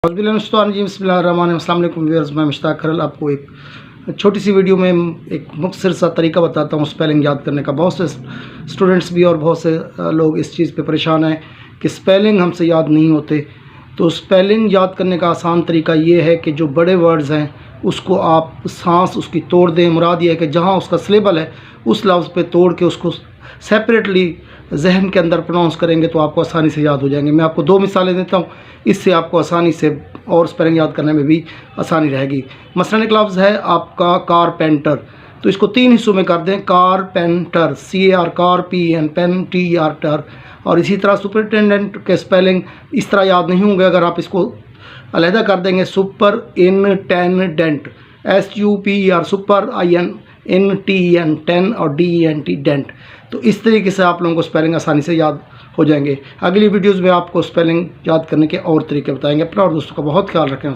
अस्सलामुअलैकुम व्यूअर्स, मैं मुश्ताक खरल आपको एक छोटी सी वीडियो में एक मुख्तसर सा तरीका बताता हूँ स्पेलिंग याद करने का। बहुत से स्टूडेंट्स भी और बहुत से लोग इस चीज़ पे परेशान हैं कि स्पेलिंग हमसे याद नहीं होते। तो स्पेलिंग याद करने का आसान तरीका ये है कि जो बड़े वर्ड्स हैं उसको आप सांस उसकी तोड़ दें। मुराद ये है कि जहाँ उसका सिलेबल है उस लफ्ज़ पे तोड़ के उसको सेपरेटली जहन के अंदर प्रोनाउंस करेंगे तो आपको आसानी से याद हो जाएंगे। मैं आपको 2 मिसालें देता हूँ, इससे आपको आसानी से और स्पेलिंग याद करने में भी आसानी रहेगी। मसलन एक लफ्ज़ है आपका कारपेंटर, तो इसको 3 हिस्सों में कर दें। Carpenter, CAR car, PEN pen, TER टर। और इसी तरह सुपरिटेंडेंट के स्पेलिंग इस तरह याद नहीं होंगे अगर आप इसको अलहदा कर देंगे। Superintendent, SUPER super, INTEN ten और DENT डेंट। तो इस तरीके से आप लोगों को स्पेलिंग आसानी से याद हो जाएंगे। अगली वीडियोज़ में आपको स्पेलिंग याद करने के और तरीके बताएंगे। अपना और दोस्तों का बहुत ख्याल रखें।